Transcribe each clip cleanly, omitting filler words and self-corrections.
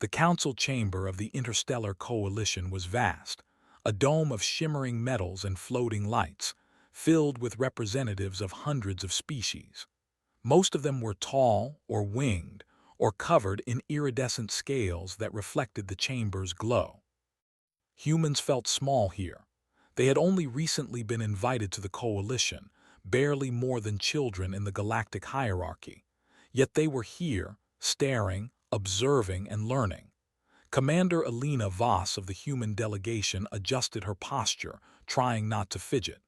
The council chamber of the Interstellar Coalition was vast, a dome of shimmering metals and floating lights, filled with representatives of hundreds of species. Most of them were tall or winged, or covered in iridescent scales that reflected the chamber's glow. Humans felt small here. They had only recently been invited to the coalition, barely more than children in the galactic hierarchy. Yet they were here, staring, observing, and learning. Commander Alina Voss of the human delegation adjusted her posture, trying not to fidget.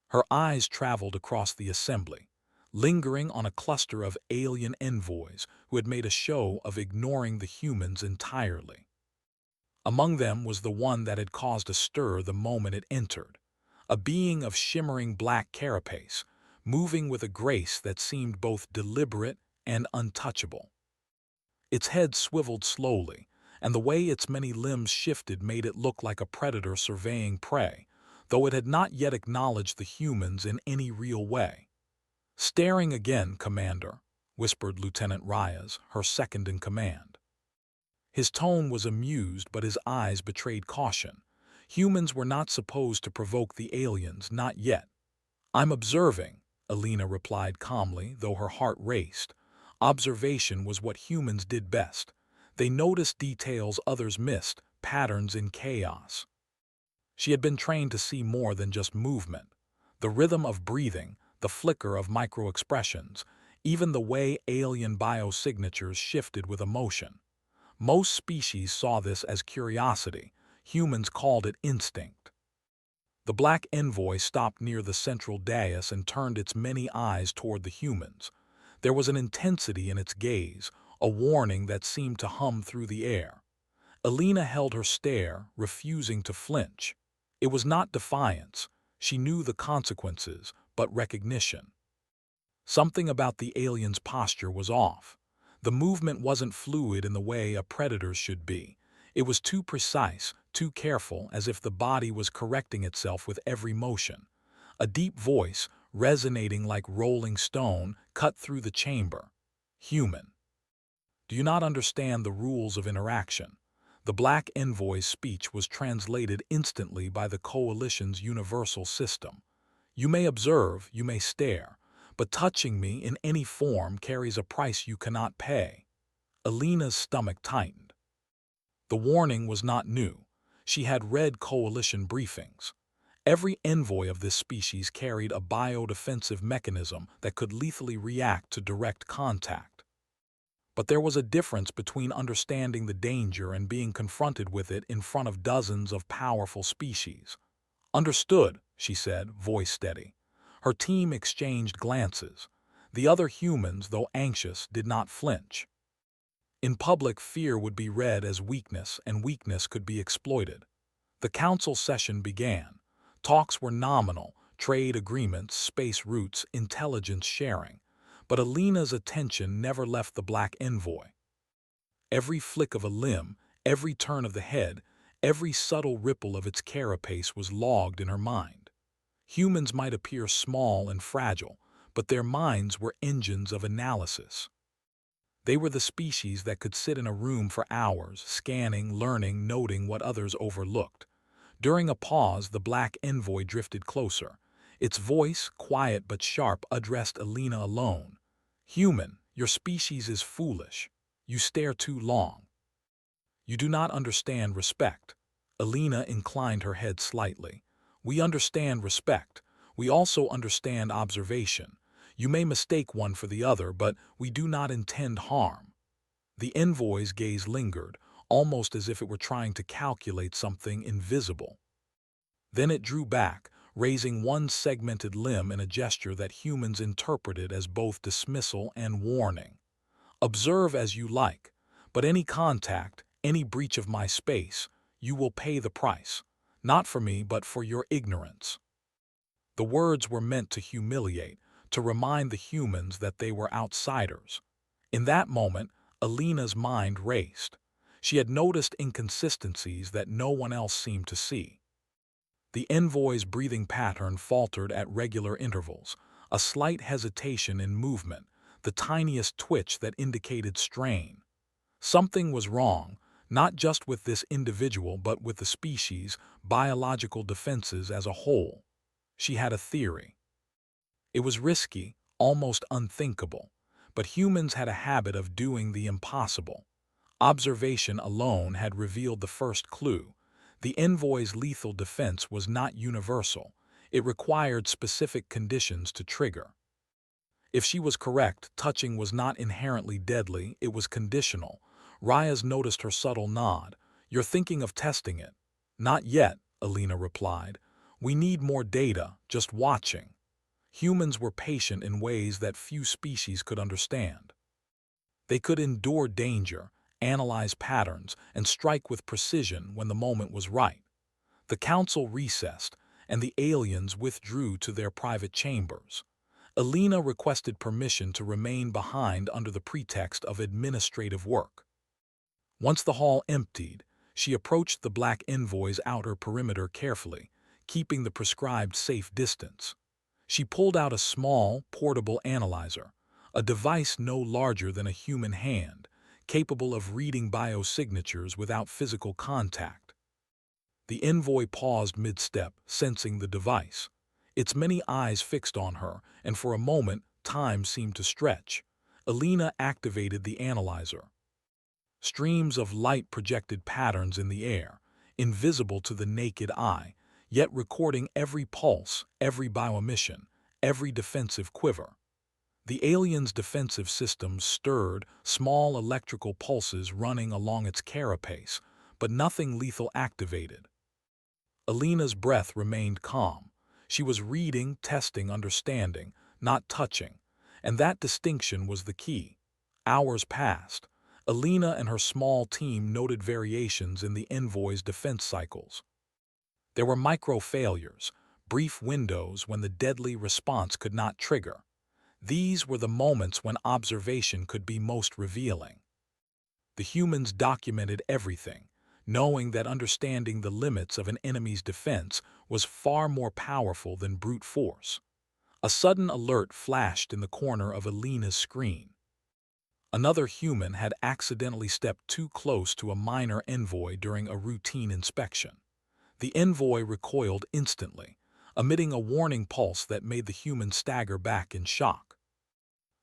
Her eyes traveled across the assembly, lingering on a cluster of alien envoys who had made a show of ignoring the humans entirely. Among them was the one that had caused a stir the moment it entered, a being of shimmering black carapace, moving with a grace that seemed both deliberate and untouchable. Its head swiveled slowly, and the way its many limbs shifted made it look like a predator surveying prey, though it had not yet acknowledged the humans in any real way. "Staring again, Commander," whispered Lieutenant Reyes, her second in command. His tone was amused, but his eyes betrayed caution. Humans were not supposed to provoke the aliens, not yet. "I'm observing," Alina replied calmly, though her heart raced. Observation was what humans did best. They noticed details others missed, patterns in chaos. She had been trained to see more than just movement. The rhythm of breathing, the flicker of micro-expressions, even the way alien biosignatures shifted with emotion. Most species saw this as curiosity. Humans called it instinct. The black envoy stopped near the central dais and turned its many eyes toward the humans. There was an intensity in its gaze, a warning that seemed to hum through the air. Alina held her stare, refusing to flinch. It was not defiance. She knew the consequences, but recognition. Something about the alien's posture was off. The movement wasn't fluid in the way a predator's should be. It was too precise, too careful, as if the body was correcting itself with every motion. A deep voice, resonating like rolling stone, cut through the chamber. "Human. Do you not understand the rules of interaction?" The black envoy's speech was translated instantly by the coalition's universal system. "You may observe, you may stare, but touching me in any form carries a price you cannot pay." Alina's stomach tightened. The warning was not new. She had read coalition briefings. Every envoy of this species carried a biodefensive mechanism that could lethally react to direct contact. But there was a difference between understanding the danger and being confronted with it in front of dozens of powerful species. "Understood," she said, voice steady. Her team exchanged glances. The other humans, though anxious, did not flinch. In public, fear would be read as weakness, and weakness could be exploited. The council session began. Talks were nominal, trade agreements, space routes, intelligence sharing. But Alina's attention never left the black envoy. Every flick of a limb, every turn of the head, every subtle ripple of its carapace was logged in her mind. Humans might appear small and fragile, but their minds were engines of analysis. They were the species that could sit in a room for hours, scanning, learning, noting what others overlooked. During a pause, the black envoy drifted closer. Its voice, quiet but sharp, addressed Alina alone. "Human, your species is foolish. You stare too long. You do not understand respect." Alina inclined her head slightly. "We understand respect. We also understand observation. You may mistake one for the other, but we do not intend harm." The envoy's gaze lingered, almost as if it were trying to calculate something invisible. Then it drew back, raising one segmented limb in a gesture that humans interpreted as both dismissal and warning. "Observe as you like, but any contact, any breach of my space, you will pay the price. Not for me, but for your ignorance." The words were meant to humiliate, to remind the humans that they were outsiders. In that moment, Alina's mind raced. She had noticed inconsistencies that no one else seemed to see. The envoy's breathing pattern faltered at regular intervals, a slight hesitation in movement, the tiniest twitch that indicated strain. Something was wrong, not just with this individual but with the species' biological defenses as a whole. She had a theory. It was risky, almost unthinkable, but humans had a habit of doing the impossible. Observation alone had revealed the first clue. The envoy's lethal defense was not universal. It required specific conditions to trigger. If she was correct, touching was not inherently deadly, it was conditional. Reyes noticed her subtle nod. "You're thinking of testing it." "Not yet," Alina replied. "We need more data, just watching." Humans were patient in ways that few species could understand. They could endure danger, analyze patterns, and strike with precision when the moment was right. The council recessed, and the aliens withdrew to their private chambers. Alina requested permission to remain behind under the pretext of administrative work. Once the hall emptied, she approached the black envoy's outer perimeter carefully, keeping the prescribed safe distance. She pulled out a small, portable analyzer, a device no larger than a human hand, capable of reading biosignatures without physical contact. The envoy paused mid-step, sensing the device. Its many eyes fixed on her, and for a moment, time seemed to stretch. Alina activated the analyzer. Streams of light projected patterns in the air, invisible to the naked eye, yet recording every pulse, every bioemission, every defensive quiver. The alien's defensive system stirred, small electrical pulses running along its carapace, but nothing lethal activated. Alina's breath remained calm. She was reading, testing, understanding, not touching, and that distinction was the key. Hours passed. Alina and her small team noted variations in the envoy's defense cycles. There were micro-failures, brief windows when the deadly response could not trigger. These were the moments when observation could be most revealing. The humans documented everything, knowing that understanding the limits of an enemy's defense was far more powerful than brute force. A sudden alert flashed in the corner of Alina's screen. Another human had accidentally stepped too close to a minor envoy during a routine inspection. The envoy recoiled instantly, emitting a warning pulse that made the human stagger back in shock.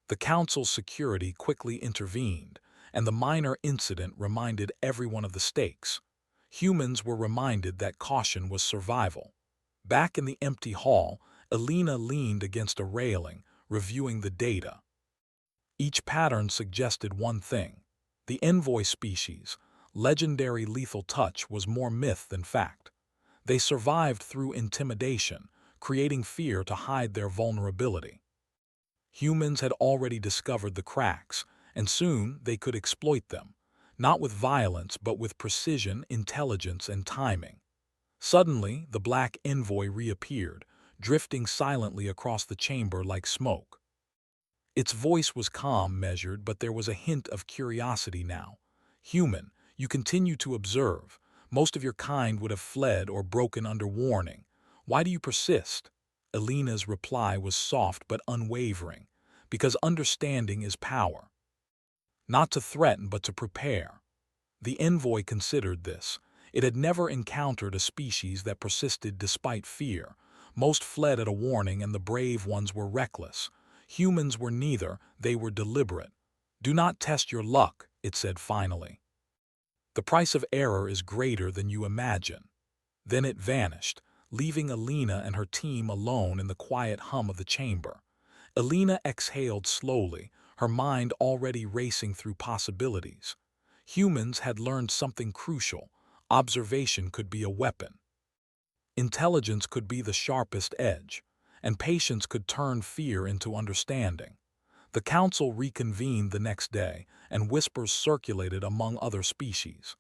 The council's security quickly intervened, and the minor incident reminded everyone of the stakes. Humans were reminded that caution was survival. Back in the empty hall, Alina leaned against a railing, reviewing the data. Each pattern suggested one thing. The envoy species' legendary lethal touch was more myth than fact. They survived through intimidation, creating fear to hide their vulnerability. Humans had already discovered the cracks, and soon they could exploit them, not with violence but with precision, intelligence, and timing. Suddenly, the black envoy reappeared, drifting silently across the chamber like smoke. Its voice was calm, measured, but there was a hint of curiosity now. "Human, you continue to observe. Most of your kind would have fled or broken under warning. Why do you persist?" Alina's reply was soft but unwavering. "Because understanding is power. Not to threaten, but to prepare." The envoy considered this. It had never encountered a species that persisted despite fear. Most fled at a warning, and the brave ones were reckless. Humans were neither, they were deliberate. "Do not test your luck," it said finally. "The price of error is greater than you imagine." Then it vanished, leaving Alina and her team alone in the quiet hum of the chamber. Alina exhaled slowly, her mind already racing through possibilities. Humans had learned something crucial. Observation could be a weapon. Intelligence could be the sharpest edge, and patience could turn fear into understanding. The council reconvened the next day, and whispers circulated among other species.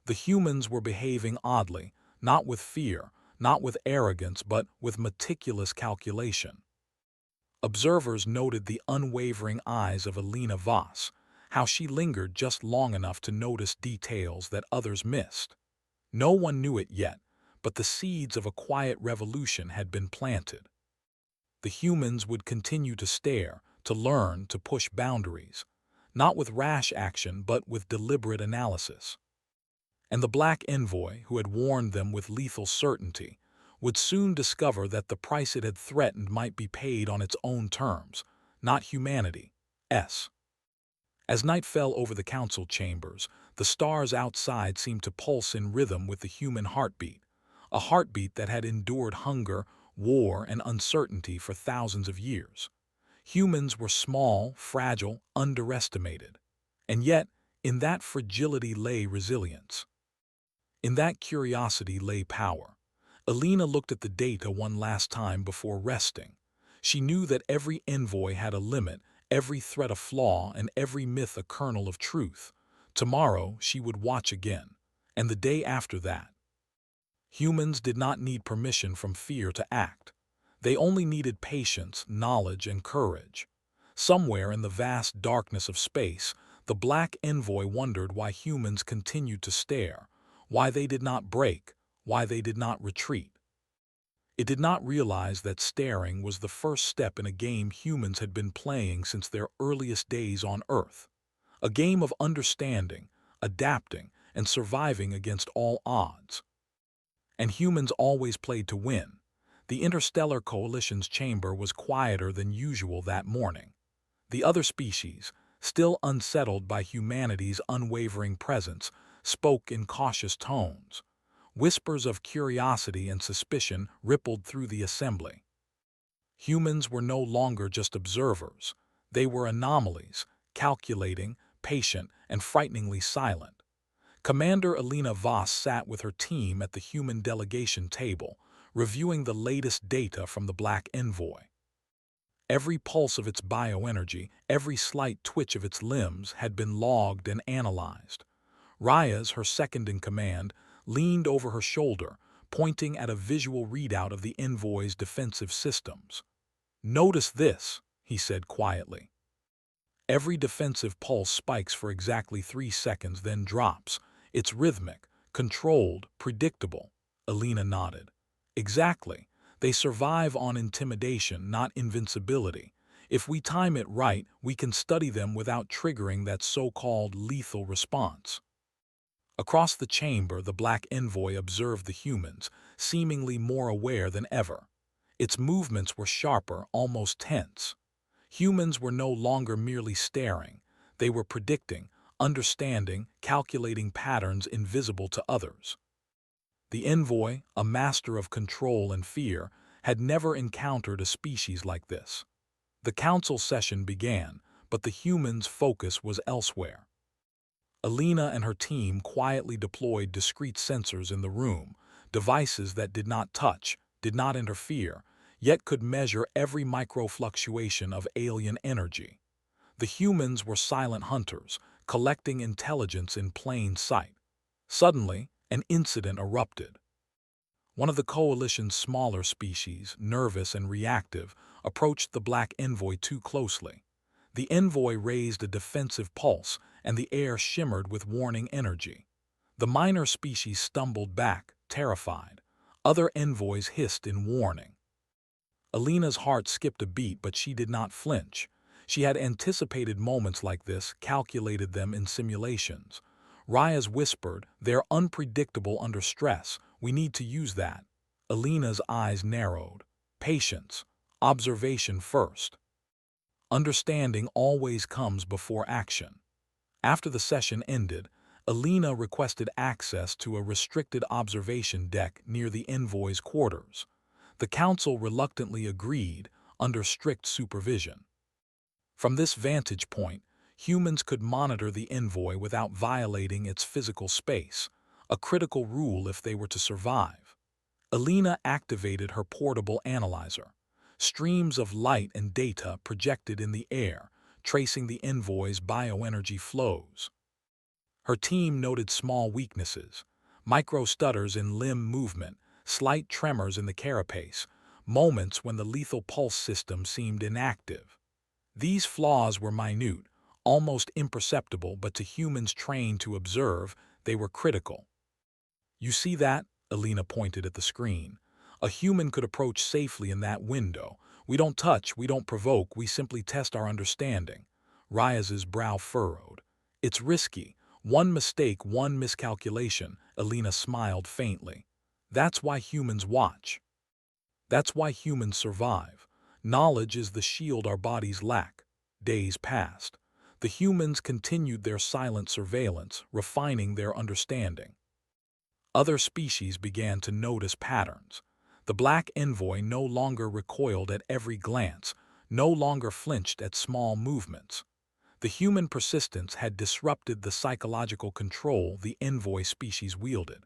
The humans were behaving oddly, not with fear, not with arrogance, but with meticulous calculation. Observers noted the unwavering eyes of Alina Voss, how she lingered just long enough to notice details that others missed. No one knew it yet, but the seeds of a quiet revolution had been planted. The humans would continue to stare, to learn, to push boundaries. not with rash action but with deliberate analysis. And the Black Envoy, who had warned them with lethal certainty, would soon discover that the price it had threatened might be paid on its own terms, not humanity's. As night fell over the council chambers, the stars outside seemed to pulse in rhythm with the human heartbeat, a heartbeat that had endured hunger, war, and uncertainty for thousands of years. Humans were small, fragile, underestimated. And yet, in that fragility lay resilience. In that curiosity lay power. Alina looked at the data one last time before resting. She knew that every envoy had a limit, every threat a flaw, and every myth a kernel of truth. Tomorrow she would watch again, and the day after that. Humans did not need permission from fear to act. They only needed patience, knowledge, and courage. Somewhere in the vast darkness of space, the Black Envoy wondered why humans continued to stare, why they did not break, why they did not retreat. It did not realize that staring was the first step in a game humans had been playing since their earliest days on Earth. A game of understanding, adapting, and surviving against all odds. And humans always played to win. The Interstellar Coalition's chamber was quieter than usual that morning. The other species, still unsettled by humanity's unwavering presence, spoke in cautious tones. Whispers of curiosity and suspicion rippled through the assembly. Humans were no longer just observers. They were anomalies, calculating, patient, and frighteningly silent. Commander Alina Voss sat with her team at the human delegation table, reviewing the latest data from the Black Envoy. Every pulse of its bioenergy, every slight twitch of its limbs had been logged and analyzed. Reyes, her second in command, leaned over her shoulder, pointing at a visual readout of the envoy's defensive systems. "Notice this," he said quietly. "Every defensive pulse spikes for exactly 3 seconds, then drops. It's rhythmic, controlled, predictable." Alina nodded. "Exactly. They survive on intimidation, not invincibility. If we time it right, we can study them without triggering that so-called lethal response." Across the chamber, the Black Envoy observed the humans, seemingly more aware than ever. Its movements were sharper, almost tense. Humans were no longer merely staring. They were predicting, understanding, calculating patterns invisible to others. The envoy, a master of control and fear, had never encountered a species like this. The council session began, but the humans' focus was elsewhere. Alina and her team quietly deployed discrete sensors in the room, devices that did not touch, did not interfere, yet could measure every microfluctuation of alien energy. The humans were silent hunters, collecting intelligence in plain sight. Suddenly, an incident erupted. One of the Coalition's smaller species, nervous and reactive, approached the Black Envoy too closely. The envoy raised a defensive pulse, and the air shimmered with warning energy. The minor species stumbled back, terrified. Other envoys hissed in warning. Alina's heart skipped a beat, but she did not flinch. She had anticipated moments like this, calculated them in simulations. Reyes whispered, "They're unpredictable under stress. We need to use that." Alina's eyes narrowed. Patience. Observation first. Understanding always comes before action. After the session ended, Alina requested access to a restricted observation deck near the envoy's quarters. The council reluctantly agreed, under strict supervision. From this vantage point, humans could monitor the envoy without violating its physical space, a critical rule if they were to survive. Alina activated her portable analyzer. Streams of light and data projected in the air, tracing the envoy's bioenergy flows. Her team noted small weaknesses, micro-stutters in limb movement, slight tremors in the carapace, moments when the lethal pulse system seemed inactive. These flaws were minute, almost imperceptible, but to humans trained to observe, they were critical. "You see that?" Alina pointed at the screen. "A human could approach safely in that window. We don't touch, we don't provoke, we simply test our understanding." Riaz's brow furrowed. It's risky. One mistake, one miscalculation, Alina smiled faintly. That's why humans watch. That's why humans survive. Knowledge is the shield our bodies lack. Days passed. The humans continued their silent surveillance, refining their understanding. Other species began to notice patterns. The black envoy no longer recoiled at every glance, no longer flinched at small movements. The human persistence had disrupted the psychological control the envoy species wielded.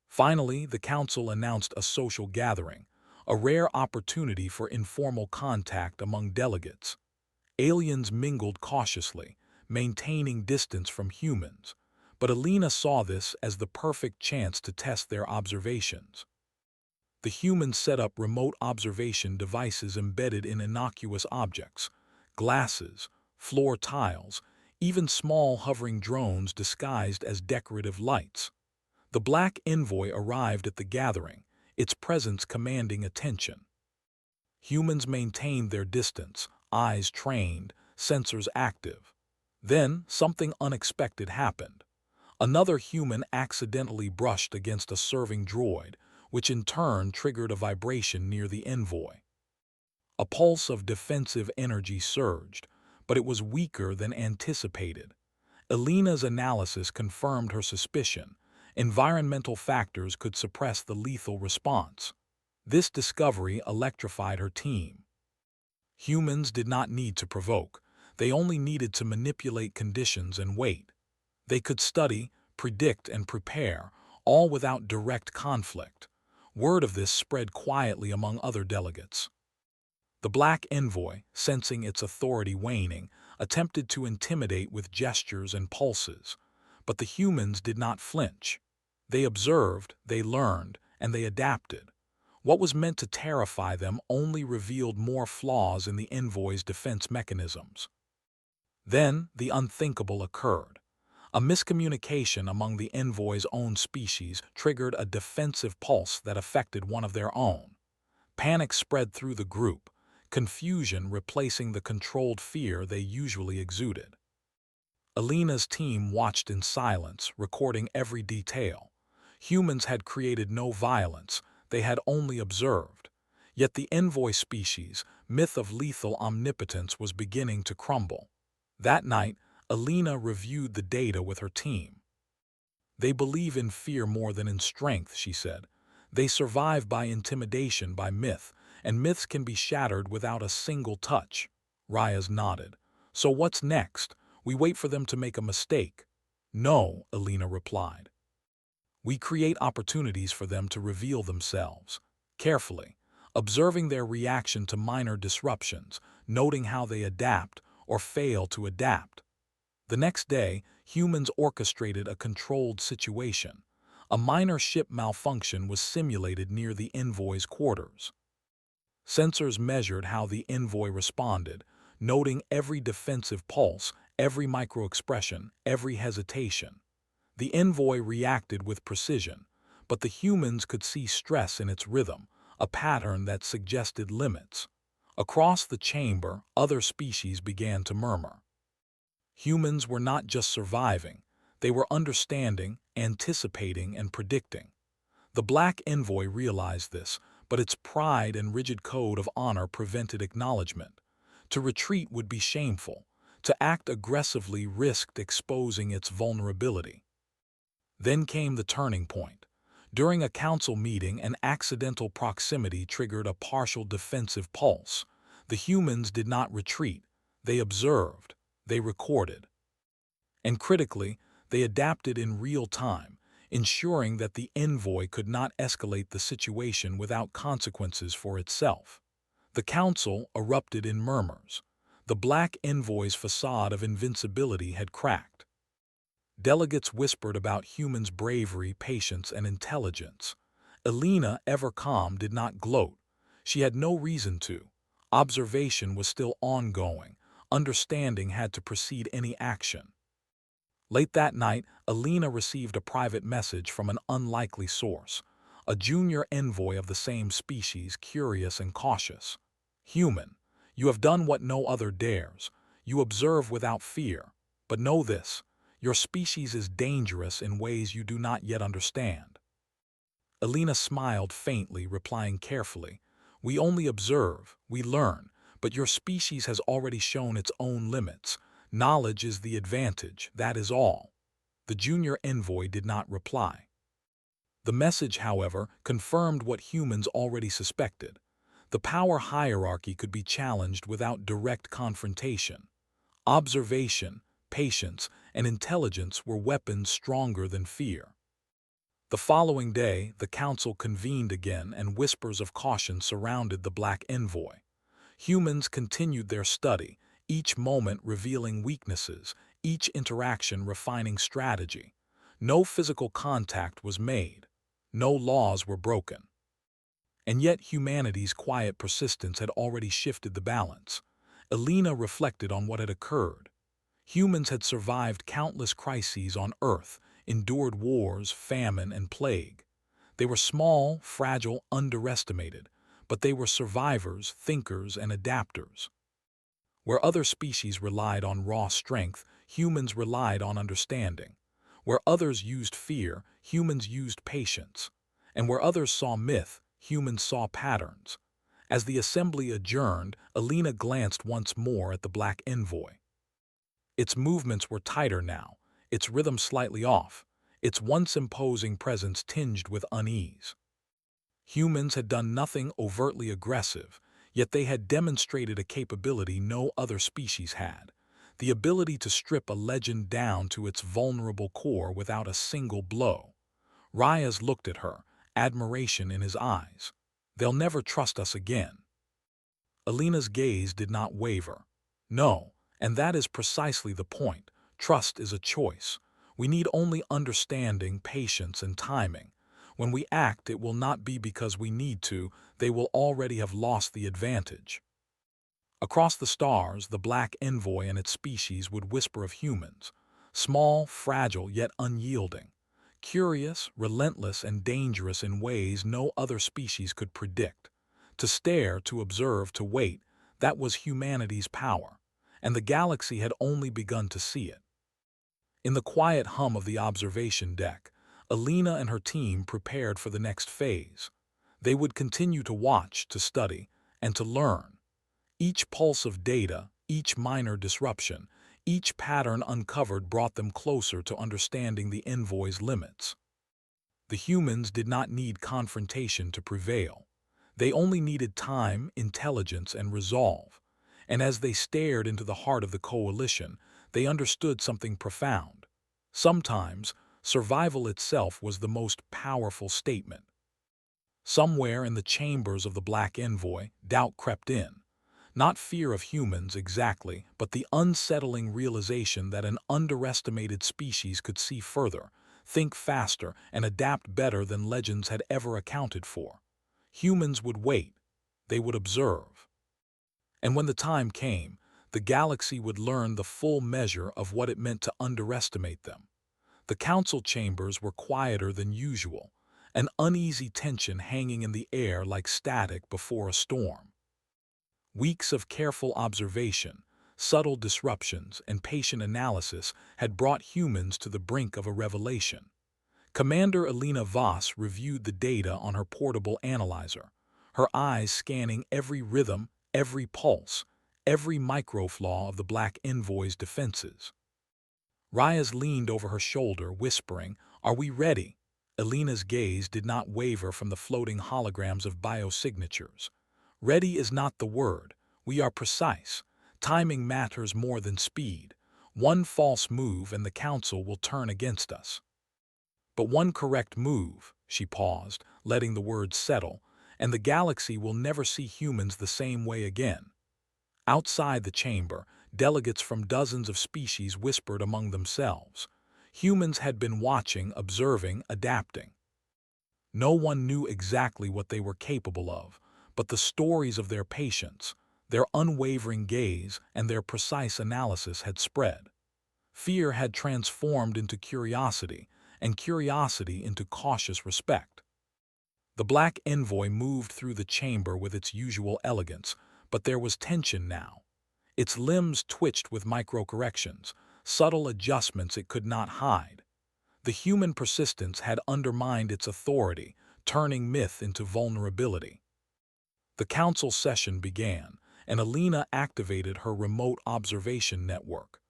Finally, the council announced a social gathering, a rare opportunity for informal contact among delegates. Aliens mingled cautiously, maintaining distance from humans, but Alina saw this as the perfect chance to test their observations. The humans set up remote observation devices embedded in innocuous objects, glasses, floor tiles, even small hovering drones disguised as decorative lights. The black envoy arrived at the gathering, its presence commanding attention. Humans maintained their distance, eyes trained, sensors active. Then, something unexpected happened. Another human accidentally brushed against a serving droid, which in turn triggered a vibration near the envoy. A pulse of defensive energy surged, but it was weaker than anticipated. Alina's analysis confirmed her suspicion. Environmental factors could suppress the lethal response. This discovery electrified her team. Humans did not need to provoke. They only needed to manipulate conditions and wait. They could study, predict, and prepare, all without direct conflict. Word of this spread quietly among other delegates. The black envoy, sensing its authority waning, attempted to intimidate with gestures and pulses. But the humans did not flinch. They observed, they learned, and they adapted. What was meant to terrify them only revealed more flaws in the envoy's defense mechanisms. Then the unthinkable occurred. A miscommunication among the envoy's own species triggered a defensive pulse that affected one of their own. Panic spread through the group, confusion replacing the controlled fear they usually exuded. Alina's team watched in silence, recording every detail. Humans had created no violence, they had only observed. Yet the envoy species, myth of lethal omnipotence, was beginning to crumble. That night, Alina reviewed the data with her team. They believe in fear more than in strength, she said. They survive by intimidation, by myth, and myths can be shattered without a single touch. Riaz nodded. So what's next? We wait for them to make a mistake. No, Alina replied. We create opportunities for them to reveal themselves, carefully, observing their reaction to minor disruptions, noting how they adapt or fail to adapt. The next day, humans orchestrated a controlled situation. A minor ship malfunction was simulated near the envoy's quarters. Sensors measured how the envoy responded, noting every defensive pulse, every microexpression, every hesitation. The envoy reacted with precision, but the humans could see stress in its rhythm, a pattern that suggested limits. Across the chamber, other species began to murmur. Humans were not just surviving, they were understanding, anticipating, and predicting. The black envoy realized this, but its pride and rigid code of honor prevented acknowledgement. To retreat would be shameful. To act aggressively risked exposing its vulnerability. Then came the turning point. During a council meeting, an accidental proximity triggered a partial defensive pulse. The humans did not retreat. They observed. They recorded. And critically, they adapted in real time, ensuring that the envoy could not escalate the situation without consequences for itself. The council erupted in murmurs. The black envoy's facade of invincibility had cracked. Delegates whispered about humans' bravery, patience, and intelligence. Alina, ever calm, did not gloat. She had no reason to. Observation was still ongoing. Understanding had to precede any action. Late that night, Alina received a private message from an unlikely source, a junior envoy of the same species, curious and cautious. Human, you have done what no other dares. You observe without fear. But know this, your species is dangerous in ways you do not yet understand. Alina smiled faintly, replying carefully, We only observe, we learn, but your species has already shown its own limits. Knowledge is the advantage, that is all. The junior envoy did not reply. The message, however, confirmed what humans already suspected. The power hierarchy could be challenged without direct confrontation. Observation, patience, and intelligence were weapons stronger than fear. The following day, the council convened again and whispers of caution surrounded the black envoy. Humans continued their study, each moment revealing weaknesses, each interaction refining strategy. No physical contact was made. No laws were broken. And yet humanity's quiet persistence had already shifted the balance. Alina reflected on what had occurred. Humans had survived countless crises on Earth, endured wars, famine, and plague. They were small, fragile, underestimated, but they were survivors, thinkers, and adapters. Where other species relied on raw strength, humans relied on understanding. Where others used fear, humans used patience. And where others saw myth, humans saw patterns. As the assembly adjourned, Alina glanced once more at the black envoy. Its movements were tighter now, its rhythm slightly off, its once imposing presence tinged with unease. Humans had done nothing overtly aggressive, yet they had demonstrated a capability no other species had, the ability to strip a legend down to its vulnerable core without a single blow. Reyes looked at her, admiration in his eyes. They'll never trust us again. Alina's gaze did not waver. No, and that is precisely the point. Trust is a choice. We need only understanding, patience, and timing. When we act, it will not be because we need to, they will already have lost the advantage. Across the stars, the black envoy and its species would whisper of humans, small, fragile, yet unyielding, curious, relentless, and dangerous in ways no other species could predict. To stare, to observe, to wait, that was humanity's power, and the galaxy had only begun to see it. In the quiet hum of the observation deck, Alina and her team prepared for the next phase. They would continue to watch, to study, and to learn. Each pulse of data, each minor disruption, each pattern uncovered brought them closer to understanding the envoy's limits. The humans did not need confrontation to prevail. They only needed time, intelligence, and resolve. And as they stared into the heart of the coalition, they understood something profound. Sometimes, survival itself was the most powerful statement. Somewhere in the chambers of the Black Envoy, doubt crept in. Not fear of humans exactly, but the unsettling realization that an underestimated species could see further, think faster, and adapt better than legends had ever accounted for. Humans would wait. They would observe. And when the time came, the galaxy would learn the full measure of what it meant to underestimate them. The council chambers were quieter than usual, an uneasy tension hanging in the air like static before a storm. Weeks of careful observation, subtle disruptions, and patient analysis had brought humans to the brink of a revelation. Commander Alina Voss reviewed the data on her portable analyzer, her eyes scanning every rhythm, every pulse, every microflaw of the Black Envoy's defenses. Reyes leaned over her shoulder, whispering, "Are we ready?" Alina's gaze did not waver from the floating holograms of biosignatures. Ready is not the word. We are precise. Timing matters more than speed. One false move and the council will turn against us. But one correct move, she paused, letting the words settle, and the galaxy will never see humans the same way again. Outside the chamber, delegates from dozens of species whispered among themselves. Humans had been watching, observing, adapting. No one knew exactly what they were capable of, but the stories of their patience, their unwavering gaze, and their precise analysis had spread. Fear had transformed into curiosity, and curiosity into cautious respect. The Black Envoy moved through the chamber with its usual elegance, but there was tension now. Its limbs twitched with microcorrections, subtle adjustments it could not hide. The human persistence had undermined its authority, turning myth into vulnerability. The council session began, and Alina activated her remote observation network.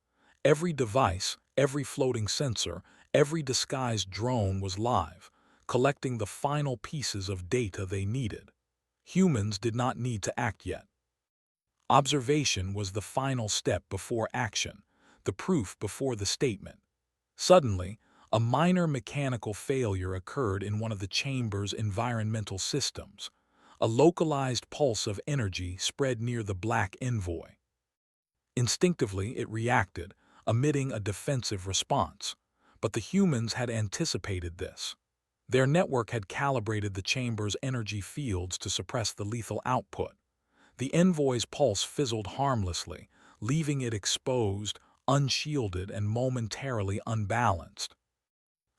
Every device, every floating sensor, every disguised drone was live, collecting the final pieces of data they needed. Humans did not need to act yet. Observation was the final step before action, the proof before the statement. Suddenly, a minor mechanical failure occurred in one of the chamber's environmental systems. A localized pulse of energy spread near the black envoy. Instinctively, it reacted, emitting a defensive response. But the humans had anticipated this. Their network had calibrated the chamber's energy fields to suppress the lethal output. The envoy's pulse fizzled harmlessly, leaving it exposed, unshielded, and momentarily unbalanced.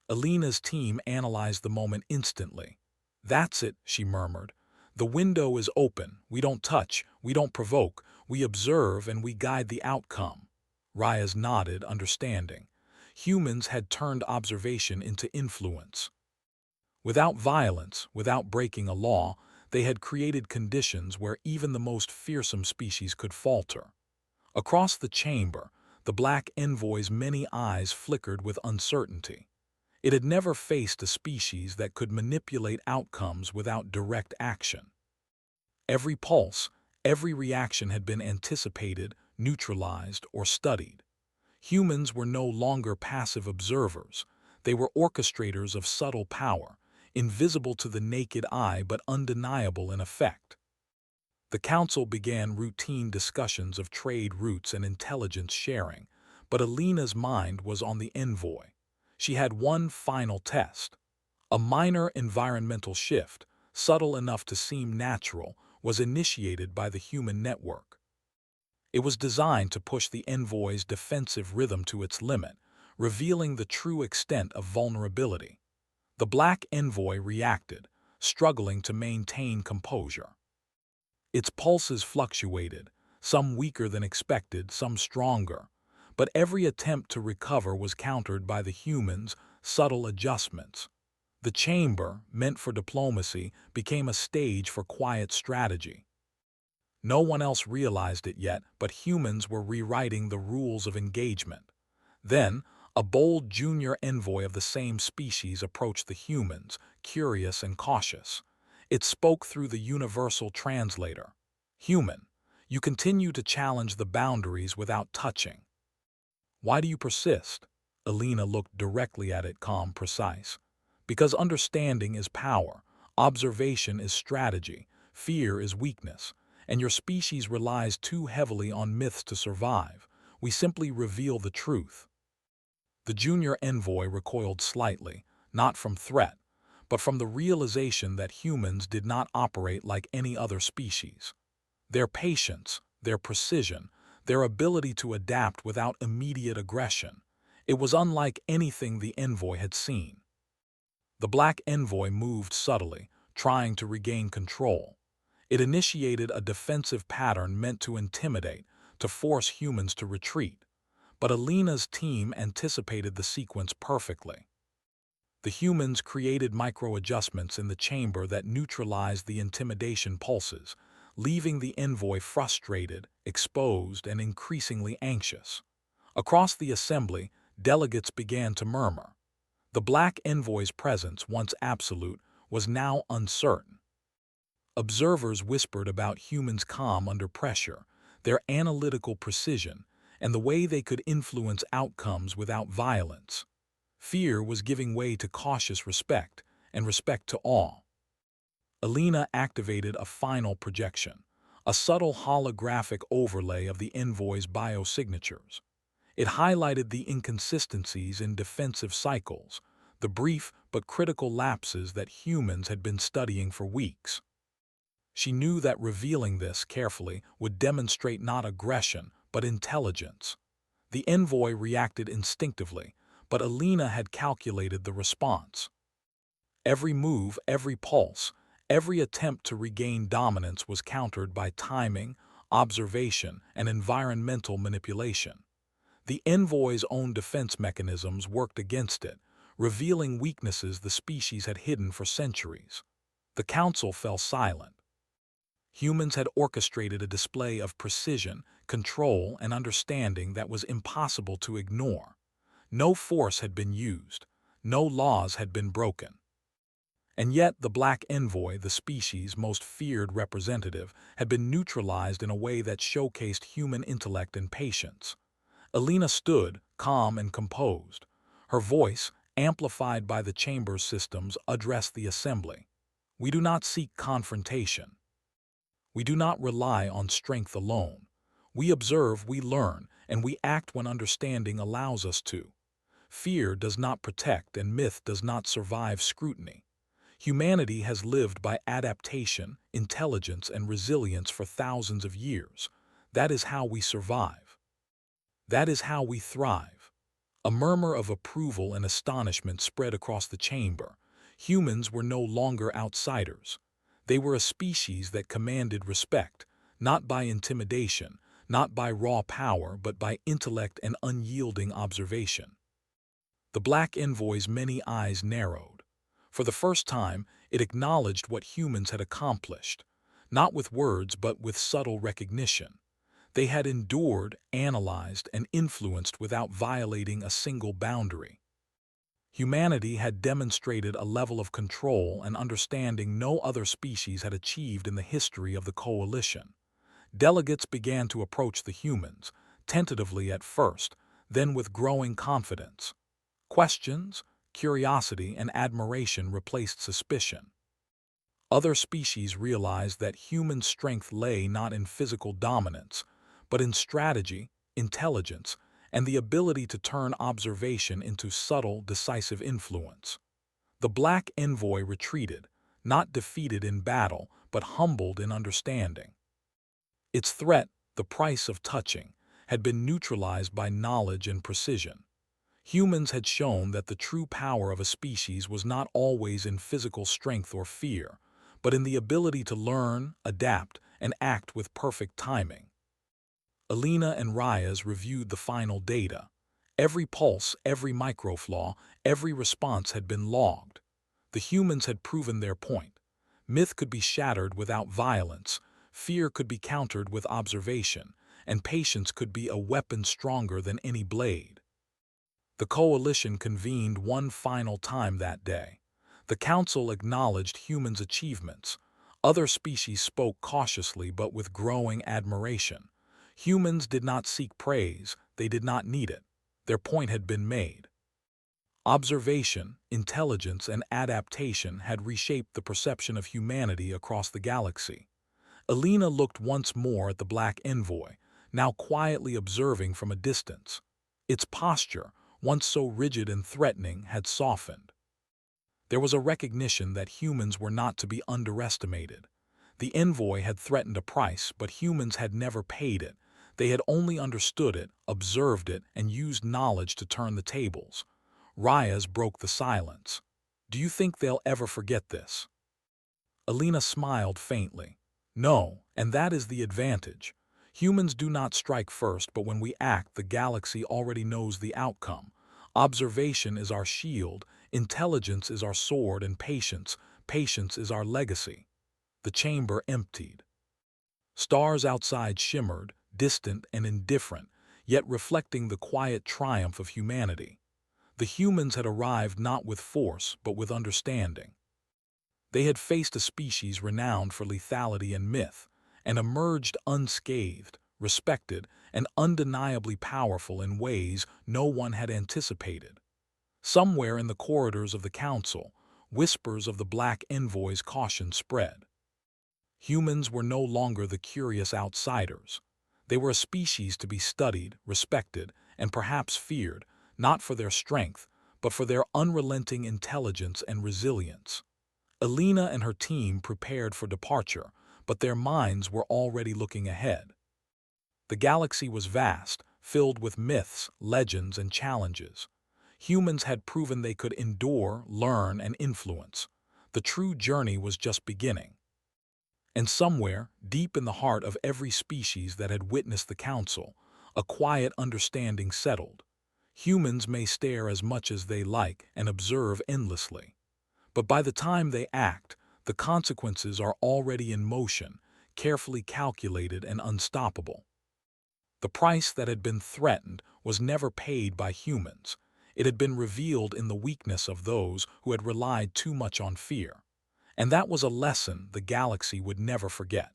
Alina's team analyzed the moment instantly. "That's it," she murmured. "The window is open. We don't touch, we don't provoke, we observe and we guide the outcome." Reyes nodded, understanding. Humans had turned observation into influence. Without violence, without breaking a law, they had created conditions where even the most fearsome species could falter. Across the chamber, the black envoy's many eyes flickered with uncertainty. It had never faced a species that could manipulate outcomes without direct action. Every pulse, every reaction had been anticipated, neutralized, or studied. Humans were no longer passive observers. They were orchestrators of subtle power, invisible to the naked eye but undeniable in effect. The council began routine discussions of trade routes and intelligence sharing, but Alina's mind was on the envoy. She had one final test. A minor environmental shift, subtle enough to seem natural, was initiated by the human network. It was designed to push the envoy's defensive rhythm to its limit, revealing the true extent of vulnerability. The black envoy reacted, struggling to maintain composure. Its pulses fluctuated, some weaker than expected, some stronger, but every attempt to recover was countered by the humans' subtle adjustments. The chamber, meant for diplomacy, became a stage for quiet strategy. No one else realized it yet, but humans were rewriting the rules of engagement. Then, a bold junior envoy of the same species approached the humans, curious and cautious. It spoke through the universal translator. "Human, you continue to challenge the boundaries without touching. Why do you persist?" Alina looked directly at it, calm, precise. "Because understanding is power, observation is strategy, fear is weakness, and your species relies too heavily on myths to survive. We simply reveal the truth." The junior envoy recoiled slightly, not from threat, but from the realization that humans did not operate like any other species. Their patience, their precision, their ability to adapt without immediate aggression, it was unlike anything the envoy had seen. The black envoy moved subtly, trying to regain control. It initiated a defensive pattern meant to intimidate, to force humans to retreat. But Alina's team anticipated the sequence perfectly. The humans created micro-adjustments in the chamber that neutralized the intimidation pulses, leaving the envoy frustrated, exposed, and increasingly anxious. Across the assembly, delegates began to murmur. The black envoy's presence, once absolute, was now uncertain. Observers whispered about humans' calm under pressure, their analytical precision, and the way they could influence outcomes without violence. Fear was giving way to cautious respect, and respect to awe. Alina activated a final projection, a subtle holographic overlay of the envoy's biosignatures. It highlighted the inconsistencies in defensive cycles, the brief but critical lapses that humans had been studying for weeks. She knew that revealing this carefully would demonstrate not aggression, but intelligence. The envoy reacted instinctively, but Alina had calculated the response. Every move, every pulse, every attempt to regain dominance was countered by timing, observation, and environmental manipulation. The envoy's own defense mechanisms worked against it, revealing weaknesses the species had hidden for centuries. The council fell silent. Humans had orchestrated a display of precision, control, and understanding that was impossible to ignore. No force had been used. No laws had been broken. And yet the Black Envoy, the species' most feared representative, had been neutralized in a way that showcased human intellect and patience. Alina stood, calm and composed. Her voice, amplified by the chamber's systems, addressed the assembly. We do not seek confrontation. We do not rely on strength alone. We observe, we learn, and we act when understanding allows us to. Fear does not protect, and myth does not survive scrutiny. Humanity has lived by adaptation, intelligence, and resilience for thousands of years. That is how we survive. That is how we thrive. A murmur of approval and astonishment spread across the chamber. Humans were no longer outsiders. They were a species that commanded respect, not by intimidation, not by raw power, but by intellect and unyielding observation. The Black Envoy's many eyes narrowed. For the first time, it acknowledged what humans had accomplished, not with words but with subtle recognition. They had endured, analyzed, and influenced without violating a single boundary. Humanity had demonstrated a level of control and understanding no other species had achieved in the history of the coalition. Delegates began to approach the humans, tentatively at first, then with growing confidence. Questions, curiosity, and admiration replaced suspicion. Other species realized that human strength lay not in physical dominance, but in strategy, intelligence, and the ability to turn observation into subtle, decisive influence. The Black Envoy retreated, not defeated in battle, but humbled in understanding. Its threat, the price of touching, had been neutralized by knowledge and precision. Humans had shown that the true power of a species was not always in physical strength or fear, but in the ability to learn, adapt, and act with perfect timing. Alina and Reyes reviewed the final data. Every pulse, every microflaw, every response had been logged. The humans had proven their point. Myth could be shattered without violence, fear could be countered with observation, and patience could be a weapon stronger than any blade. The coalition convened one final time that day. The council acknowledged humans' achievements. Other species spoke cautiously but with growing admiration. Humans did not seek praise, they did not need it. Their point had been made. Observation, intelligence, and adaptation had reshaped the perception of humanity across the galaxy. Alina looked once more at the Black Envoy, now quietly observing from a distance. Its posture, once so rigid and threatening, had softened. There was a recognition that humans were not to be underestimated. The envoy had threatened a price, but humans had never paid it. They had only understood it, observed it, and used knowledge to turn the tables. Reyes broke the silence. Do you think they'll ever forget this? Alina smiled faintly. No, and that is the advantage. Humans do not strike first, but when we act, the galaxy already knows the outcome. Observation is our shield, intelligence is our sword, and patience is our legacy. The chamber emptied. Stars outside shimmered, distant and indifferent, yet reflecting the quiet triumph of humanity. The humans had arrived not with force, but with understanding. They had faced a species renowned for lethality and myth, and emerged unscathed, respected, and undeniably powerful in ways no one had anticipated. Somewhere in the corridors of the council, whispers of the Black Envoy's caution spread. Humans were no longer the curious outsiders. They were a species to be studied, respected, and perhaps feared, not for their strength, but for their unrelenting intelligence and resilience. Alina and her team prepared for departure, but their minds were already looking ahead. The galaxy was vast, filled with myths, legends, and challenges. Humans had proven they could endure, learn, and influence. The true journey was just beginning. And somewhere, deep in the heart of every species that had witnessed the council, a quiet understanding settled. Humans may stare as much as they like and observe endlessly, but by the time they act, the consequences are already in motion, carefully calculated and unstoppable. The price that had been threatened was never paid by humans. It had been revealed in the weakness of those who had relied too much on fear. And that was a lesson the galaxy would never forget.